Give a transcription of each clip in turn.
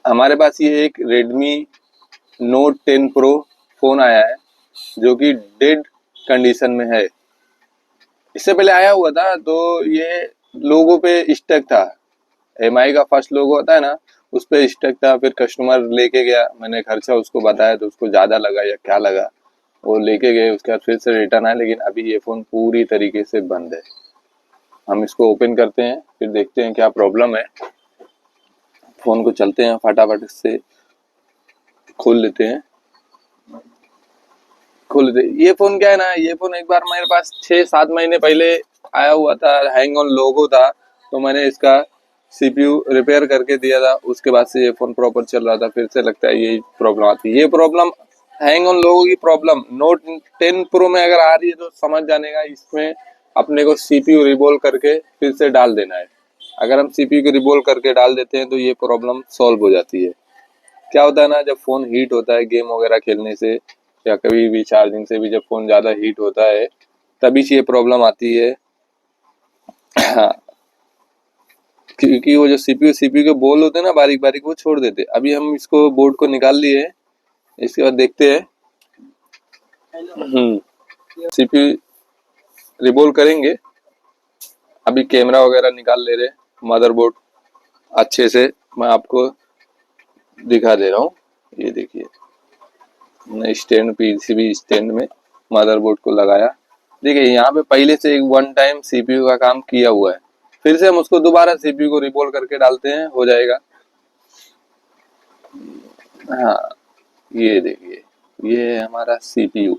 हमारे पास ये एक Redmi Note 10 Pro फोन आया है जो कि डेड कंडीशन में है। इससे पहले आया हुआ था तो ये लोगों पे स्टक था। एमआई का फर्स्ट लोगो होता है ना, उस पे स्टक था। फिर कस्टमर लेके गया, मैंने खर्चा उसको बताया तो उसको ज्यादा लगा या क्या लगा, वो लेके गए। उसके बाद फिर से रिटर्न आया, लेकिन अभी ये फोन पूरी तरीके से बंद है। हम इसको ओपन करते हैं, फिर देखते हैं क्या प्रॉब्लम है। फोन को चलते हैं, फटाफट से खोल लेते हैं। ये फोन क्या है ना, ये फोन एक बार मेरे पास 6-7 महीने पहले आया हुआ था, हैंग ऑन लोगो था, तो मैंने इसका सीपीयू रिपेयर करके दिया था। उसके बाद से ये फोन प्रॉपर चल रहा था। फिर से लगता है यही प्रॉब्लम आती है। ये प्रॉब्लम हैंग ऑन लोगो की प्रॉब्लम नोट 10 प्रो में अगर आ रही है तो समझ जाने का, इसमें अपने को सीपीयू रिबोल करके फिर से डाल देना है। अगर हम सीपीयू को रिबोल करके डाल देते हैं तो ये प्रॉब्लम सॉल्व हो जाती है। क्या होता है ना, जब फोन हीट होता है गेम वगैरह खेलने से या कभी भी चार्जिंग से भी, जब फोन ज्यादा हीट होता है तभी से ये प्रॉब्लम आती है। हाँ, क्योंकि वो जो सीपीयू के बोल होते हैं ना बारीक बारीक, वो छोड़ देते। अभी हम इसको बोर्ड को निकाल लिए, इसके बाद देखते हैं। सीपीयू रिबोल करेंगे। अभी कैमरा वगैरह निकाल ले रहे, मदरबोर्ड अच्छे से मैं आपको दिखा दे रहा हूँ। ये देखिए, मैं स्टैंड पीसीबी स्टैंड में मदरबोर्ड को लगाया। देखिए यहाँ पे पहले से एक वन टाइम सीपीयू का काम किया हुआ है। फिर से हम उसको दोबारा सीपीयू को रिबोल करके डालते हैं, हो जाएगा। हाँ, ये देखिए, ये है हमारा सीपीयू।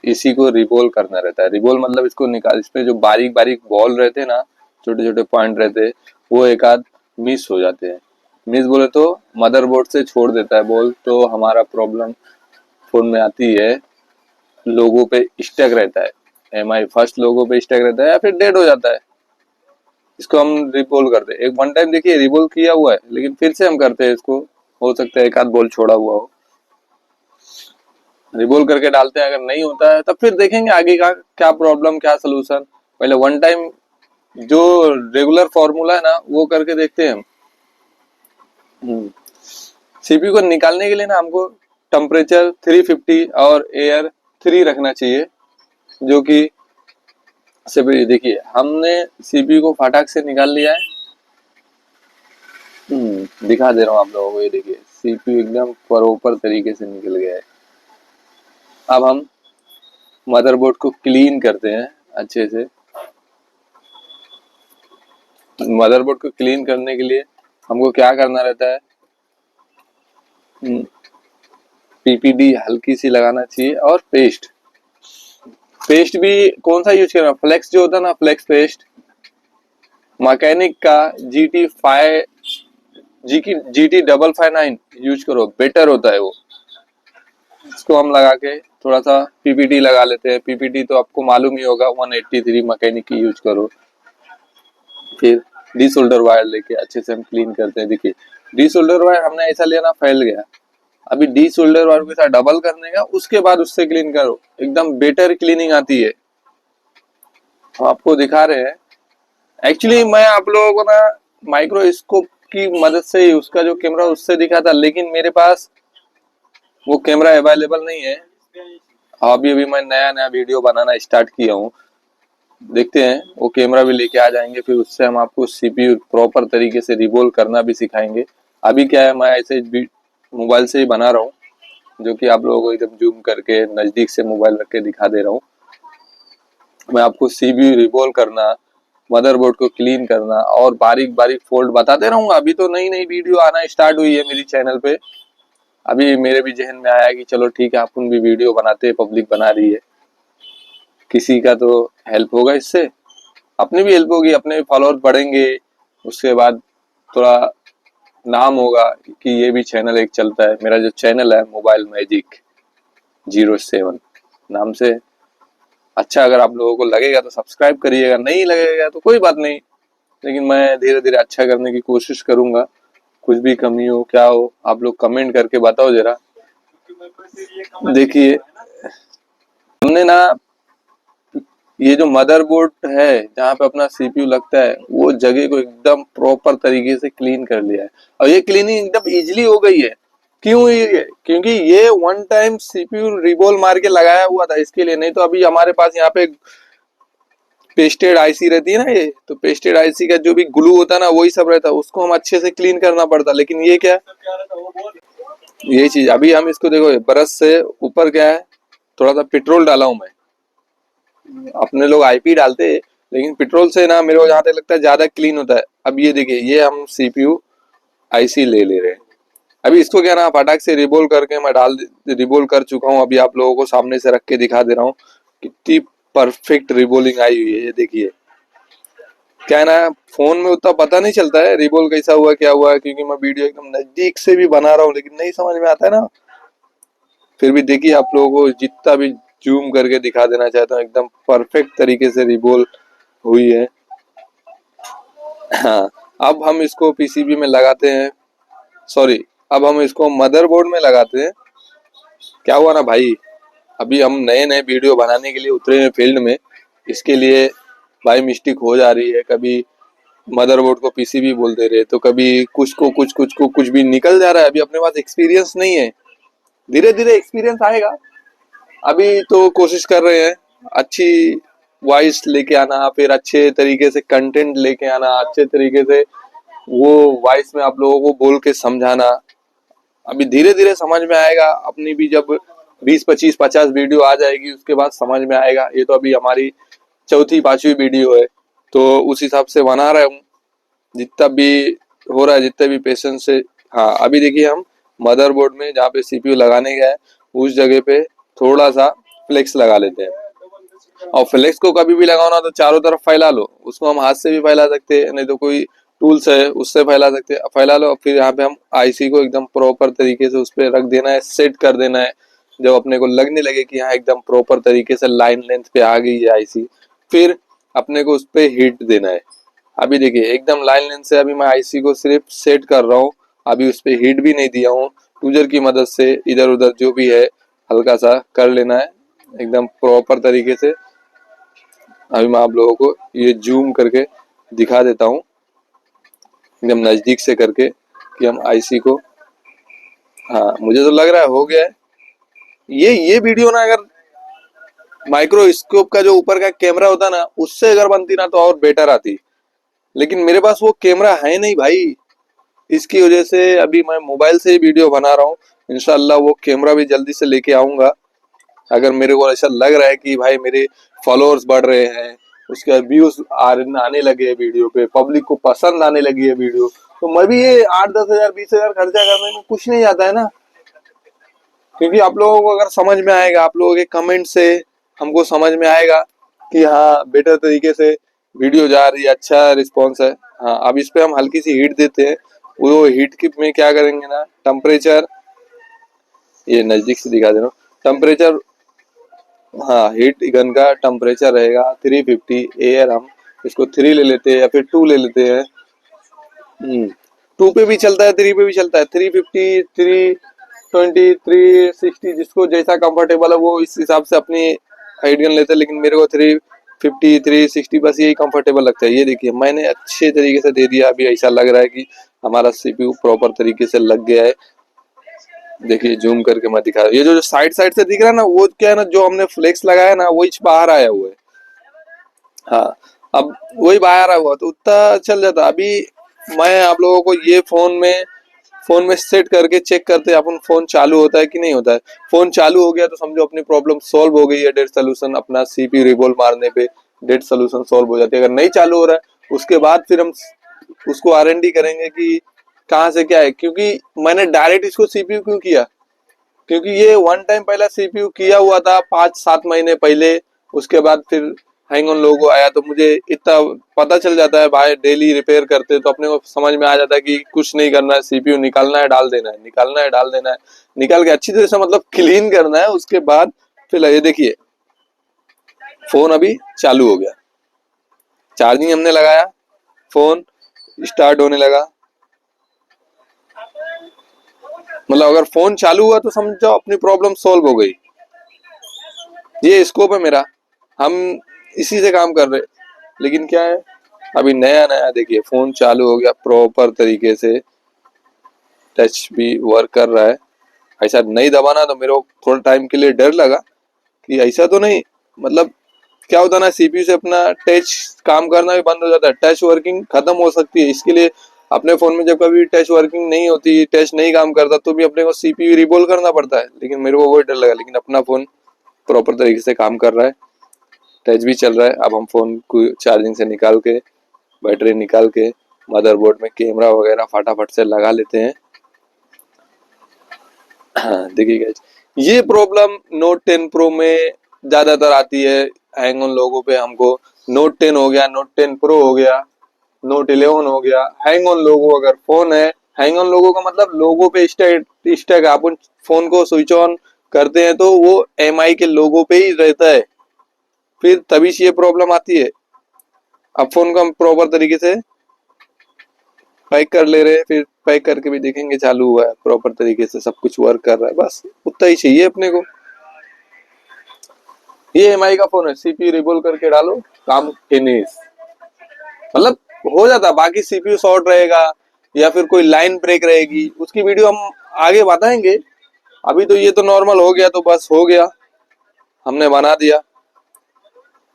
इसी को रिबोल करना रहता है। रिबोल मतलब इसको निकाल, इसमें जो बारीक बारीक बॉल रहते हैं ना, छोटे छोटे पॉइंट रहते हैं, वो एक आध मिस हो जाते हैं। मिस बोले तो मदरबोर्ड से छोड़ देता है बॉल, तो हमारा प्रॉब्लम फोन में आती है। लोगों पे स्टक रहता है, एमआई फर्स्ट लोगों पे स्टक रहता है या फिर डेड हो जाता है। इसको हम रिबोल करते हैं। एक वन टाइम देखिए रिबोल किया हुआ है, लेकिन फिर से हम करते हैं इसको। हो सकता है एक आध बॉल छोड़ा हुआ हो, रिबोल करके डालते हैं। अगर नहीं होता है तब फिर देखेंगे आगे का क्या प्रॉब्लम, क्या सोल्यूशन। पहले वन टाइम जो रेगुलर फॉर्मूला है ना, वो करके देखते हैं हम। सीपीयू को निकालने के लिए ना हमको टेम्परेचर 350 और एयर 3 रखना चाहिए, जो कि से देखिए हमने सीपीयू को फटाक से निकाल लिया है। दिखा दे रहा हूँ आप लोगों को। ये देखिए सीपीयू एकदम प्रॉपर तरीके से निकल गया है। अब हम मदरबोर्ड को क्लीन करते हैं अच्छे से। मदरबोर्ड को क्लीन करने के लिए हमको क्या करना रहता है, पीपीडी हल्की सी लगाना चाहिए, और पेस्ट। पेस्ट भी कौन सा यूज करना, फ्लेक्स जो होता है ना, फ्लेक्स पेस्ट, मैकेनिक का GT559 यूज करो, बेटर होता है वो। इसको हम लगा के थोड़ा सा पीपीटी लगा लेते हैं। पीपीटी तो आपको मालूम ही होगा, 183 मैकेनिक की यूज करो। फिर डी सोल्डर वायर लेके अच्छे से हम क्लीन करते हैं। देखिए डी सोल्डर वायर हमने ऐसा लिया ना, फैल गया। अभी डी सोल्डर वायर के साथ डबल करने का, उसके बाद उससे क्लीन करो, एकदम बेटर क्लीनिंग आती है। हम आपको दिखा रहे हैं। एक्चुअली मैं आप लोगों को ना माइक्रोस्कोप की मदद से ही उसका जो कैमरा उससे दिखा था, लेकिन मेरे पास वो कैमरा अवेलेबल नहीं है। अभी अभी मैं नया नया वीडियो बनाना स्टार्ट किया हूँ। देखते हैं, वो कैमरा भी लेके आ जाएंगे, फिर उससे हम आपको सीपीयू प्रॉपर तरीके से रिबोल करना भी सिखाएंगे। अभी क्या है, मैं ऐसे मोबाइल से ही बना रहा हूँ, जो कि आप लोगों को एकदम जूम करके नजदीक से मोबाइल रख के दिखा दे रहा हूँ। मैं आपको सीपीयू रिबोल करना, मदरबोर्ड को क्लीन करना और बारीक बारीक फोल्ड बताते रहूंगा। अभी तो नई नई वीडियो आना स्टार्ट हुई है मेरी चैनल पे। अभी मेरे भी जहन में आया कि चलो ठीक है, अपन भी वीडियो बनाते हैं, पब्लिक बना रही है, किसी का तो हेल्प होगा इससे, अपनी भी हेल्प होगी, अपने भी फॉलोअर बढ़ेंगे। उसके बाद थोड़ा नाम होगा कि ये भी चैनल एक चलता है। मेरा जो चैनल है मोबाइल मैजिक 07 नाम से। अच्छा, अगर आप लोगों को लगेगा तो सब्सक्राइब करिएगा, नहीं लगेगा तो कोई बात नहीं, लेकिन मैं धीरे धीरे अच्छा करने की कोशिश करूंगा। कुछ भी कमी हो क्या हो, आप लोग कमेंट करके बताओ जरा। देखिए हमने ना ये जो मदरबोर्ड है जहाँ पे अपना सीपीयू लगता है वो जगह को एकदम प्रॉपर तरीके से क्लीन कर लिया है, और ये क्लीनिंग एकदम इजीली हो गई है। क्यों ये? क्योंकि ये वन टाइम सीपीयू रिबोल मार के लगाया हुआ था इसके लिए, नहीं तो अभी हमारे पास यहाँ पे पेस्टेड आईसी रहती है ना, ये तो पेस्टेड आईसी का जो भी ग्लू होता है ना वही सब रहता है, उसको हम अच्छे से क्लीन करना पड़ता। लेकिन ये क्या ये चीज अभी हम इसको देखो ब्रश से ऊपर क्या है, थोड़ा सा पेट्रोल डाला हूं मैं। अपने लोग आईपी डालते हैं लेकिन पेट्रोल से ना मेरे को जहां तक लगता है ज्यादा क्लीन होता है। अब ये देखिए ये हम सीपीयू आईसी ले रहे हैं। अभी इसको क्या ना फटाक से रिबोल करके मैं रिबोल कर चुका हूँ। अभी आप लोगों को सामने से रख के दिखा दे रहा हूँ कितनी परफेक्ट रिबोलिंग आई हुई है। ये देखिए क्या है ना, फोन में उतना पता नहीं चलता है रिबोल कैसा हुआ क्या हुआ, क्योंकि मैं वीडियो एकदम नजदीक से भी बना रहा हूँ, लेकिन नहीं समझ में आता है ना। फिर भी देखिए आप लोगों को जितना भी जूम करके दिखा देना चाहता हूँ, एकदम परफेक्ट तरीके से रिबोल हुई है। हाँ, अब हम इसको पीसीबी में लगाते हैं, सॉरी अब हम इसको मदरबोर्ड में लगाते हैं। क्या हुआ ना भाई, अभी हम नए नए वीडियो बनाने के लिए उतरे हैं फील्ड में, इसके लिए भाई मिस्टेक हो जा रही है। कभी मदरबोर्ड को पीसीबी बोल दे रहे, तो कभी कुछ भी निकल जा रहा है। अभी अपने पास एक्सपीरियंस नहीं है, धीरे धीरे एक्सपीरियंस आएगा। अभी तो कोशिश कर रहे हैं अच्छी वॉइस लेके आना, फिर अच्छे तरीके से कंटेंट लेके आना, अच्छे तरीके से वो वॉइस में आप लोगों को बोल के समझाना। अभी धीरे धीरे समझ में आएगा, अपनी भी जब 20 25 50 वीडियो आ जाएगी उसके बाद समझ में आएगा। ये तो अभी हमारी चौथी पांचवी वीडियो है, तो उस हिसाब से बना रहा हूँ जितना भी हो रहा है, जितने भी पेशेंस से। हाँ अभी देखिए हम मदरबोर्ड में जहाँ पे सीपीयू लगाने गए उस जगह पे थोड़ा सा फ्लेक्स लगा लेते हैं। और फ्लेक्स को कभी भी लगाना तो चारों तरफ फैला लो, उसको हम हाथ से भी फैला सकते हैं, नहीं तो कोई टूल्स है उससे फैला सकते हैं, फैला लो। फिर यहाँ पे हम आईसी को एकदम प्रॉपर तरीके से उस पर रख देना है, सेट कर देना है। जब अपने को लगने लगे कि यहाँ एकदम प्रॉपर तरीके से लाइन लेंथ पे आ गई है आईसी, फिर अपने को उस पर हीट देना है। अभी देखिए एकदम लाइन लेंथ से अभी मैं आईसी को सिर्फ सेट कर रहा हूँ, अभी उस पर हीट भी नहीं दिया हूँ। टूजर की मदद से इधर उधर जो भी है हल्का सा कर लेना है एकदम प्रॉपर तरीके से। अभी मैं आप लोगों को ये जूम करके दिखा देता हूँ एकदम नजदीक से करके कि हम आईसी को, हाँ मुझे तो लग रहा है हो गया है। ये वीडियो ना अगर माइक्रोस्कोप का जो ऊपर का कैमरा होता ना उससे अगर बनती ना तो और बेटर आती, लेकिन मेरे पास वो कैमरा है नहीं भाई। इसकी वजह से अभी मैं मोबाइल से ही वीडियो बना रहा हूँ। इंशाल्लाह वो कैमरा भी जल्दी से लेके आऊंगा। अगर मेरे को ऐसा लग रहा है कि भाई मेरे फॉलोअर्स बढ़ रहे हैं, उसके बाद व्यूज आने लगे वीडियो पे, पब्लिक को पसंद आने लगी है वीडियो, तो मैं भी ये 8 10 हजार 20 हजार खर्चा करने में कुछ नहीं आता है ना। क्योंकि आप लोगों को अगर समझ में आएगा, आप लोगों के कमेंट से हमको समझ में आएगा कि हाँ बेटर तरीके से वीडियो जा रही है, अच्छा रिस्पॉन्स है। हाँ अब इस पे हम हल्की सी हीट देते हैं। वो हीट की में क्या करेंगे ना, टेम्परेचर, ये नजदीक से दिखा दे रहा हूँ टेम्परेचर। हाँ हीट गन का टेम्परेचर रहेगा 350 एयर। हम इसको 3 ले लेते हैं या फिर 2 ले लेते हैं। 2 पे भी चलता है, 3 पे भी चलता है। 350 320 360 जिसको जैसा कंफर्टेबल है वो इस हिसाब से अपनी हाइट गन लेते हैं, लेकिन मेरे को 350 360 बस यही कंफर्टेबल लगता है। ये देखिए मैंने अच्छे तरीके से दे दिया। अभी ऐसा लग रहा है कि हमारा सीपीयू प्रॉपर तरीके से लग गया है। देखिए जूम करके मैं दिखा रहा हूँ, ये जो साइड साइड से दिख रहा है ना वो क्या है ना, जो हमने फ्लेक्स लगाया ना वो बाहर आया हुआ है। हाँ अब वही बाहर आया हुआ तो उतना चल जाता। अभी मैं आप लोगों को ये फोन में सेट करके चेक करते हैं अपन फोन चालू होता है कि नहीं होता है। फोन चालू हो गया तो समझो अपनी प्रॉब्लम सॉल्व हो गई है, डेड सोल्यूशन अपना सीपीयू रिवॉल्व मारने पे डेड सोल्यूशन सॉल्व हो जाती है। अगर नहीं चालू हो रहा है उसके बाद फिर हम उसको आरएनडी करेंगे कि कहाँ से क्या है। क्योंकि मैंने डायरेक्ट इसको सीपीयू क्यों किया, क्योंकि ये वन टाइम पहला सीपीयू किया हुआ था 5 7 महीने पहले। उसके बाद फिर हैंग ऑन लोगो आया, तो मुझे इतना पता चल जाता है भाई, डेली रिपेयर करते तो अपने को समझ में आ जाता है कि कुछ नहीं करना है, सीपीयू निकालना है डाल देना है, निकालना है डाल देना है, निकाल के अच्छी तरह से मतलब क्लीन करना है। उसके बाद फिर ये देखिए फोन अभी चालू हो गया, चार्जिंग हमने लगाया, फोन स्टार्ट होने लगा। मतलब अगर फोन चालू हुआ तो समझ जाओ अपनी प्रॉब्लम सॉल्व हो गई। ये स्कोप है मेरा। हम इसी से काम कर रहे। लेकिन क्या है, अभी नया नया देखिए फोन चालू हो गया प्रॉपर तरीके से, टच भी वर्क कर रहा है। ऐसा नहीं दबाना तो मेरे को थोड़ा टाइम के लिए डर लगा कि ऐसा तो नहीं, मतलब क्या होता है ना, सीपीयू से अपना टच काम करना भी बंद हो जाता है, टच वर्किंग खत्म हो सकती है। इसके लिए अपने फोन में जब कभी टच वर्किंग नहीं होती, टच नहीं काम करता, तो भी अपने को सीपीयू रिबोल करना पड़ता है। लेकिन मेरे को वही डर लगा, लेकिन अपना फोन प्रॉपर तरीके से काम कर रहा है, टच भी चल रहा है। अब हम फोन को चार्जिंग से निकाल के, बैटरी निकाल के, मदरबोर्ड में कैमरा वगैरह फटाफट से लगा लेते हैं। हाँ देखिए गाइस, ये प्रॉब्लम नोट 10 प्रो में ज्यादातर आती है, हैंग ऑन लोगों पे। हमको नोट 10 हो गया, नोट 10 प्रो हो गया, नोट 11 हो गया, हैंग ऑन लोगो अगर फोन है। हैंग ऑन लोगो का मतलब लोगो पे स्टैक अपन फोन को स्विच ऑन करते हैं तो वो एमआई के लोगो पे ही रहता है, फिर तभी से ये प्रॉब्लम आती है। अब फोन को हम प्रॉपर तरीके से पैक कर ले रहे हैं, फिर पैक करके भी देखेंगे चालू हुआ है प्रॉपर तरीके से, सब कुछ वर्क कर रहा है, बस उतना ही चाहिए अपने को। ये एमआई का फोन है, सीपीयू रिबोल करके डालो, काम फिनिश, मतलब हो जाता। बाकी सीपीयू शॉर्ट रहेगा या फिर कोई लाइन ब्रेक रहेगी, उसकी वीडियो हम आगे बताएंगे। अभी तो ये तो नॉर्मल हो गया तो बस हो गया, हमने बना दिया।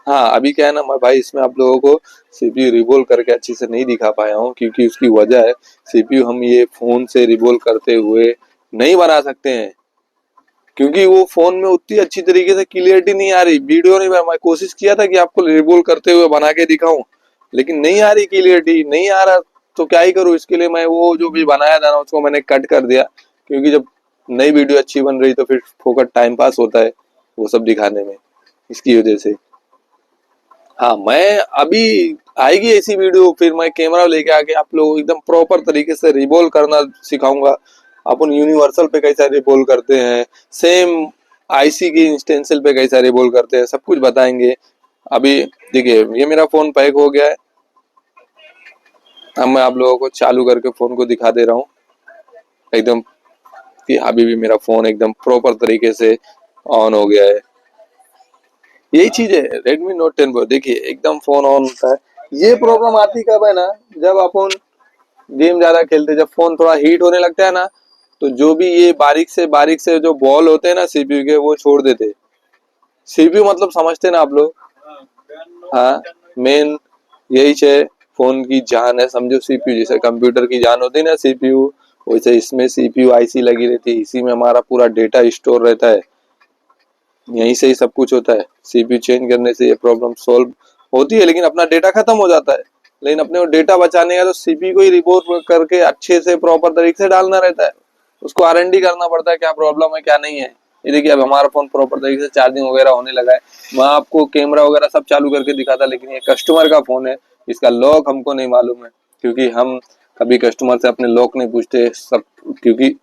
हाँ अभी क्या है ना मैं भाई, इसमें आप लोगों को सीपीयू रिबोल करके अच्छे से नहीं दिखा पाया हूँ, क्योंकि उसकी वजह है सीपीयू हम ये फोन से रिबोल करते हुए नहीं बना सकते हैं, क्योंकि वो फोन में उतनी अच्छी तरीके से क्लियरिटी नहीं आ रही। वीडियो नहीं, मैं कोशिश किया था कि आपको रिबोल करते हुए बना के दिखाऊं, लेकिन नहीं आ रही क्लियरिटी, नहीं आ रहा। तो क्या ही करूँ, इसके लिए मैं वो जो भी बनाया था ना उसको मैंने कट कर दिया, क्योंकि जब नई वीडियो अच्छी बन रही तो फिर फोकट टाइम पास होता है वो सब दिखाने में, इसकी वजह से। हाँ मैं अभी आएगी ऐसी वीडियो, फिर मैं कैमरा लेके आके आप लोग एकदम प्रॉपर तरीके से रिबोल करना सिखाऊंगा। अपन यूनिवर्सल पे कैसा रिबोल करते हैं, सेम आईसी की इंस्टेंसिल पे कैसा रिबोल करते हैं, सब कुछ बताएंगे। अभी देखिए ये मेरा फोन पैक हो गया है, अब मैं आप लोगों को चालू करके फोन को दिखा दे रहा हूँ एकदम, कि अभी भी मेरा फोन एकदम प्रॉपर तरीके से ऑन हो गया है। यही चीज है Redmi Note 10 Pro, देखिए एकदम फोन ऑन होता है। ये प्रॉब्लम आती कब है ना, जब अपन गेम ज्यादा खेलते, जब फोन थोड़ा हीट होने लगता है ना, तो जो भी ये बारीक से जो बॉल होते हैं ना सीपीयू के, वो छोड़ देते। सीपीयू मतलब समझते ना आप लोग। हाँ मेन यही है, फोन की जान है समझो सीपीयू, जैसे कंप्यूटर की जान होती है ना सीपीयू, वैसे इसमें सीपीयू आईसी लगी रहती है, इसी में हमारा पूरा डेटा स्टोर रहता है, यहीं से ही सब कुछ होता है। सीपीयू चेंज करने से ये प्रॉब्लम सॉल्व होती है, लेकिन अपना डेटा खत्म हो जाता है। लेकिन अपने को डेटा बचाने का तो सीपीयू को ही रिपोर्ट करके अच्छे से प्रॉपर तरीके से डालना रहता है, उसको आरएनडी करना पड़ता है क्या प्रॉब्लम है क्या नहीं है। ये देखिए अब हमारा फोन प्रॉपर तरीके से चार्जिंग वगैरह होने लगा है, मैं आपको कैमरा वगैरह सब चालू करके दिखाता, लेकिन ये कस्टमर का फोन है, इसका लॉक हमको नहीं मालूम है, क्योंकि हम कभी कस्टमर से अपने लॉक नहीं पूछते सब, क्योंकि